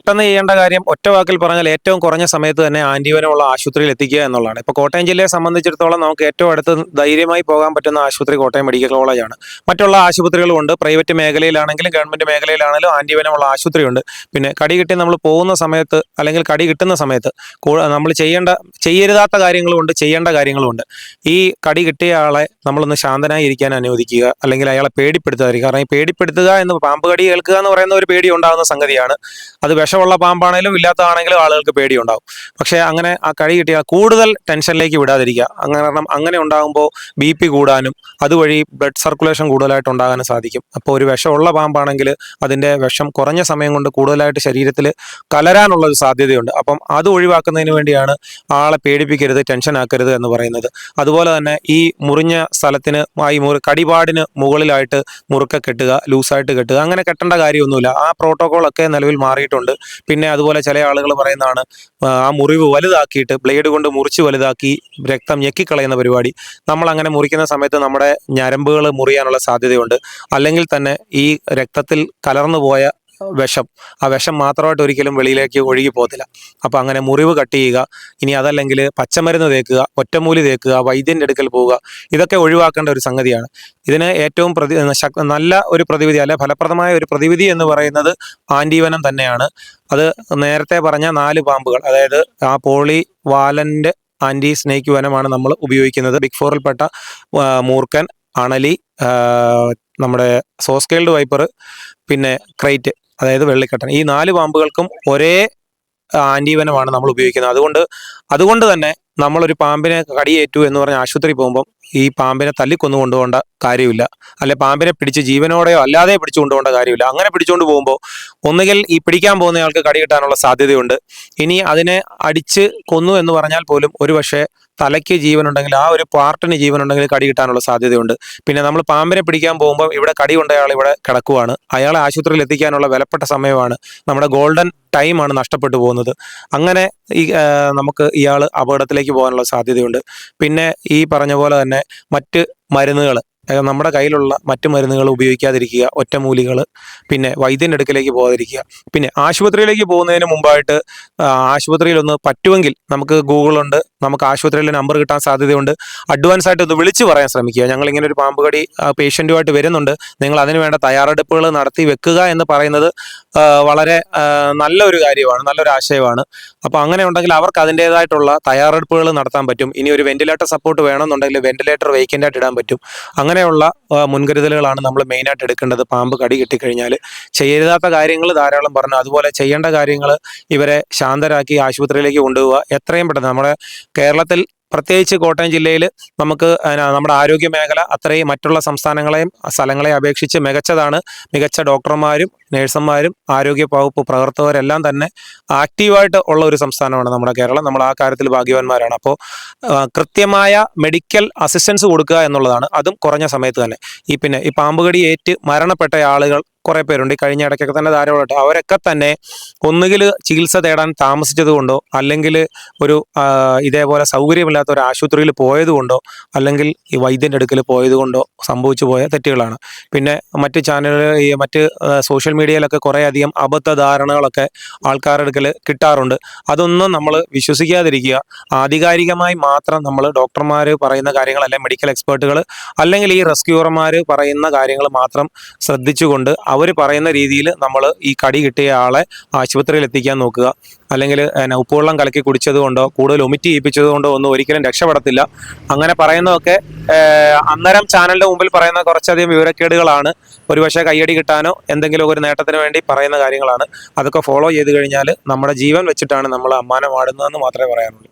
പെട്ടെന്ന് ചെയ്യേണ്ട കാര്യം ഒറ്റ വാക്കിൽ പറഞ്ഞാൽ ഏറ്റവും കുറഞ്ഞ സമയത്ത് തന്നെ ആൻറ്റിവനുള്ള ആശുപത്രിയിൽ എത്തിക്കുക എന്നുള്ളതാണ്. ഇപ്പോൾ കോട്ടയം ജില്ലയെ സംബന്ധിച്ചിടത്തോളം നമുക്ക് ഏറ്റവും അടുത്ത് ധൈര്യമായി പോകാൻ പറ്റുന്ന ആശുപത്രി കോട്ടയം മെഡിക്കൽ കോളേജാണ്. മറ്റുള്ള ആശുപത്രികളുമുണ്ട്. Private മേഖലയിലാണെങ്കിലും government മേഖലയിലാണെങ്കിലും ആൻറ്റിവനുള്ള ആശുപത്രിയുണ്ട്. പിന്നെ കടി കിട്ടി നമ്മൾ പോകുന്ന സമയത്ത് അല്ലെങ്കിൽ കടി കിട്ടുന്ന സമയത്ത് നമ്മൾ ചെയ്യരുതാത്ത കാര്യങ്ങളുമുണ്ട്, ചെയ്യേണ്ട കാര്യങ്ങളുമുണ്ട്. ഈ കടി കിട്ടിയ ആളെ നമ്മളൊന്ന് ശാന്തനായി ഇരിക്കാൻ അനുവദിക്കുക, അല്ലെങ്കിൽ അയാളെ പേടിപ്പെടുത്താതിരിക്കുക. കാരണം ഈ പേടിപ്പെടുത്തുക എന്ന് പാമ്പ് കടി കേൾക്കുക എന്ന് പറയുന്ന ഒരു പേടി ഉണ്ടാകുന്ന സംഗതിയാണ്. അത് വിഷമുള്ള പാമ്പാണെങ്കിലും ഇല്ലാത്തതാണെങ്കിലും ആളുകൾക്ക് പേടിയുണ്ടാവും. പക്ഷേ അങ്ങനെ ആ കടി കിട്ടിയാൽ കൂടുതൽ ടെൻഷനിലേക്ക് വിടാതിരിക്കുക. കാരണം അങ്ങനെ ഉണ്ടാകുമ്പോൾ BP കൂടാനും അതുവഴി ബ്ലഡ് സർക്കുലേഷൻ കൂടുതലായിട്ട് ഉണ്ടാകാനും സാധിക്കും. അപ്പോൾ ഒരു വിഷമുള്ള പാമ്പാണെങ്കിൽ അതിൻ്റെ വിഷം കുറഞ്ഞ സമയം കൊണ്ട് കൂടുതലായിട്ട് ശരീരത്തിൽ കലരാനുള്ളൊരു സാധ്യതയുണ്ട്. അപ്പം അത് ഒഴിവാക്കുന്നതിന് വേണ്ടിയാണ് ആളെ പേടിപ്പിക്കരുത്, ടെൻഷൻ ആക്കരുത് എന്ന് പറയുന്നത്. അതുപോലെ തന്നെ ഈ മുറിഞ്ഞ സ്ഥലത്തിന് കടിപാടിന് മുകളിലായിട്ട് മുറുക്കെ കെട്ടുക, ലൂസായിട്ട് കെട്ടുക, അങ്ങനെ കെട്ടേണ്ട കാര്യമൊന്നുമില്ല. ആ പ്രോട്ടോക്കോളൊക്കെ നിലവിൽ മാറിയിട്ടുണ്ട്. പിന്നെ അതുപോലെ ചില ആളുകൾ പറയുന്നതാണ് ആ മുറിവ് വലുതാക്കിയിട്ട് ബ്ലേഡ് കൊണ്ട് മുറിച്ച് വലുതാക്കി രക്തം ഞെക്കിക്കളയുന്ന പരിപാടി. നമ്മൾ അങ്ങനെ മുറിക്കുന്ന സമയത്ത് നമ്മുടെ ഞരമ്പുകൾ മുറിയാനുള്ള സാധ്യതയുണ്ട്. അല്ലെങ്കിൽ തന്നെ ഈ രക്തത്തിൽ കലർന്നു പോയ ആ വിഷം മാത്രമായിട്ട് ഒരിക്കലും വെളിയിലേക്ക് ഒഴുകി പോകത്തില്ല. അപ്പോൾ അങ്ങനെ മുറിവ് കട്ട് ചെയ്യുക. ഇനി അതല്ലെങ്കിൽ പച്ചമരുന്ന് തേക്കുക, ഒറ്റമൂലി തേക്കുക, വൈദ്യൻ്റെ അടുക്കൽ പോവുക. ഇതൊക്കെ ഒഴിവാക്കേണ്ട ഒരു സംഗതിയാണ്. ഇതിന് ഏറ്റവും നല്ല ഒരു പ്രതിവിധി, അല്ലെ ഫലപ്രദമായ ഒരു പ്രതിവിധി എന്ന് പറയുന്നത് ആൻറ്റിവനം തന്നെയാണ്. അത് നേരത്തെ പറഞ്ഞ 4 പാമ്പുകൾ, അതായത് ആ പോളി വാലൻ്റ് ആൻറ്റി സ്നേക്ക് വനമാണ് നമ്മൾ ഉപയോഗിക്കുന്നത്. ബിഗ് ഫോറിൽപ്പെട്ട മൂർക്കൻ, അണലി, നമ്മുടെ സോസ്കെയിൽഡ് വൈപ്പർ, പിന്നെ ക്രൈറ്റ് അതായത് വെള്ളിക്കട്ടൻ, ഈ 4 പാമ്പുകൾക്കും ഒരേ ആൻറ്റിവനമാണ് നമ്മൾ ഉപയോഗിക്കുന്നത്. അതുകൊണ്ട് തന്നെ നമ്മളൊരു പാമ്പിനെ കടിയേറ്റു എന്ന് പറഞ്ഞ് ആശുപത്രി പോകുമ്പം ഈ പാമ്പിനെ തല്ലിക്കൊന്നു കൊണ്ടുപോകേണ്ട കാര്യമില്ല, അല്ലെ പാമ്പിനെ പിടിച്ച് ജീവനോടെയോ അല്ലാതെ പിടിച്ചു കൊണ്ടുപോകേണ്ട കാര്യമില്ല. അങ്ങനെ പിടിച്ചുകൊണ്ട് പോകുമ്പോൾ ഒന്നുകിൽ ഈ പിടിക്കാൻ പോകുന്നയാൾക്ക് കടി കിട്ടാനുള്ള സാധ്യതയുണ്ട്. ഇനി അതിനെ അടിച്ച് കൊന്നു എന്ന് പറഞ്ഞാൽ പോലും ഒരു പക്ഷേ തലയ്ക്ക് ജീവനുണ്ടെങ്കിൽ, ആ ഒരു പാർട്ടിന് ജീവനുണ്ടെങ്കിൽ കടി കിട്ടാനുള്ള സാധ്യതയുണ്ട്. പിന്നെ നമ്മൾ പാമ്പിനെ പിടിക്കാൻ പോകുമ്പോൾ ഇവിടെ കടി കൊണ്ട അയാൾ ഇവിടെ കിടക്കുവാണ്, അയാളെ ആശുപത്രിയിൽ എത്തിക്കാനുള്ള വിലപ്പെട്ട സമയമാണ്, നമ്മുടെ ഗോൾഡൻ ടൈമാണ് നഷ്ടപ്പെട്ടു പോകുന്നത്. അങ്ങനെ നമുക്ക് ഇയാൾ അപകടത്തിലേക്ക് പോകാനുള്ള സാധ്യതയുണ്ട്. പിന്നെ ഈ പറഞ്ഞ പോലെ തന്നെ മറ്റ് മരുന്നുകൾ, നമ്മുടെ കയ്യിലുള്ള മറ്റു മരുന്നുകൾ ഉപയോഗിക്കാതിരിക്കുക, ഒറ്റമൂലികൾ, പിന്നെ വൈദ്യൻ്റെ അടുക്കലേക്ക് പോകാതിരിക്കുക. പിന്നെ ആശുപത്രിയിലേക്ക് പോകുന്നതിന് മുമ്പായിട്ട് ആശുപത്രിയിലൊന്ന് പറ്റുമെങ്കിൽ, നമുക്ക് ഗൂഗിളുണ്ട്, നമുക്ക് ആശുപത്രിയിലെ നമ്പർ കിട്ടാൻ സാധ്യതയുണ്ട്, അഡ്വാൻസ് ആയിട്ട് ഒന്ന് വിളിച്ച് പറയാൻ ശ്രമിക്കുക. ഞങ്ങളിങ്ങനെ ഒരു പാമ്പ് കടി പേഷ്യൻറ്റുമായിട്ട് വരുന്നുണ്ട്, നിങ്ങൾ അതിന് വേണ്ട തയ്യാറെടുപ്പുകൾ നടത്തി വെക്കുക എന്ന് പറയുന്നത് വളരെ നല്ലൊരു കാര്യമാണ്, നല്ലൊരു ആശയമാണ്. അപ്പോൾ അങ്ങനെ ഉണ്ടെങ്കിൽ അവർക്ക് അതിൻ്റേതായിട്ടുള്ള തയ്യാറെടുപ്പുകൾ നടത്താൻ പറ്റും. ഇനി ഒരു വെന്റിലേറ്റർ സപ്പോർട്ട് വേണമെന്നുണ്ടെങ്കിൽ വെന്റിലേറ്റർ വേക്കൻ്റായിട്ട് ഇടാൻ പറ്റും. അങ്ങനെയുള്ള മുൻകരുതലുകളാണ് നമ്മൾ മെയിനായിട്ട് എടുക്കേണ്ടത്. പാമ്പ് കടി കിട്ടിക്കഴിഞ്ഞാൽ ചെയ്യരുതാത്ത കാര്യങ്ങൾ ധാരാളം പറഞ്ഞു, അതുപോലെ ചെയ്യേണ്ട കാര്യങ്ങൾ ഇവരെ ശാന്തരാക്കി ആശുപത്രിയിലേക്ക് കൊണ്ടുപോവുക. എത്രയും പെട്ടെന്ന് നമ്മുടെ കേരളത്തിൽ, പ്രത്യേകിച്ച് കോട്ടയം ജില്ലയിൽ നമുക്ക് നമ്മുടെ ആരോഗ്യ മേഖല അത്രയും മറ്റുള്ള സംസ്ഥാനങ്ങളെയും സ്ഥലങ്ങളെയും അപേക്ഷിച്ച് മികച്ചതാണ്. മികച്ച ഡോക്ടർമാരും നേഴ്സുമാരും ആരോഗ്യ വകുപ്പ് പ്രവർത്തകരെല്ലാം തന്നെ ആക്റ്റീവായിട്ട് ഉള്ള ഒരു സംസ്ഥാനമാണ് നമ്മുടെ കേരളം. നമ്മൾ ആ കാര്യത്തിൽ ഭാഗ്യവാന്മാരാണ്. അപ്പോൾ കൃത്യമായ മെഡിക്കൽ അസിസ്റ്റൻസ് കൊടുക്കുക എന്നുള്ളതാണ്, അതും കുറഞ്ഞ സമയത്ത് തന്നെ. പിന്നെ ഈ പാമ്പുകടി ഏറ്റ് മരണപ്പെട്ട ആളുകൾ കുറേ പേരുണ്ട്. ഈ കഴിഞ്ഞ ഇടയ്ക്കൊക്കെ തന്നെ ധാരാളമായിട്ട് അവരൊക്കെ തന്നെ ഒന്നുകിൽ ചികിത്സ തേടാൻ താമസിച്ചത് കൊണ്ടോ, അല്ലെങ്കിൽ ഒരു ഇതേപോലെ സൗകര്യമില്ലാത്ത ഒരു ആശുപത്രിയിൽ പോയതുകൊണ്ടോ, അല്ലെങ്കിൽ ഈ വൈദ്യൻ്റെ അടുക്കൽ പോയതുകൊണ്ടോ സംഭവിച്ചു പോയ തെറ്റുകളാണ്. പിന്നെ മറ്റ് മറ്റ് സോഷ്യൽ മീഡിയയിലൊക്കെ കുറേ അധികം അബദ്ധധാരണകളൊക്കെ ആൾക്കാരുടെ അടുക്കൽ കിട്ടാറുണ്ട്. അതൊന്നും നമ്മൾ വിശ്വസിക്കാതിരിക്കുക. ആധികാരികമായി മാത്രം നമ്മൾ ഡോക്ടർമാർ പറയുന്ന കാര്യങ്ങൾ, അല്ലെങ്കിൽ മെഡിക്കൽ എക്സ്പേർട്ടുകൾ, അല്ലെങ്കിൽ ഈ റെസ്ക്യൂവർമാർ പറയുന്ന കാര്യങ്ങൾ മാത്രം ശ്രദ്ധിച്ചുകൊണ്ട് അവർ പറയുന്ന രീതിയിൽ നമ്മൾ ഈ കടി കിട്ടിയ ആളെ ആശുപത്രിയിൽ എത്തിക്കാൻ നോക്കുക. അല്ലെങ്കിൽ ഉപ്പുവെള്ളം കലക്കി കുടിച്ചത് കൊണ്ടോ കൂടുതൽ ഒമിറ്റ് ചെയ്യിപ്പിച്ചത് കൊണ്ടോ ഒന്നും ഒരിക്കലും രക്ഷപ്പെടത്തില്ല. അങ്ങനെ പറയുന്നതൊക്കെ അന്നേരം ചാനലിൻ്റെ മുമ്പിൽ പറയുന്ന കുറച്ചധികം വിവരക്കേടുകളാണ്. ഒരുപക്ഷെ കയ്യടി കിട്ടാനോ എന്തെങ്കിലും ഒരു നേട്ടത്തിന് വേണ്ടി പറയുന്ന കാര്യങ്ങളാണ്. അതൊക്കെ ഫോളോ ചെയ്ത് കഴിഞ്ഞാൽ നമ്മുടെ ജീവൻ വെച്ചിട്ടാണ് നമ്മൾ അമ്മാനമാടുന്നതെന്ന് മാത്രമേ പറയാനുള്ളൂ.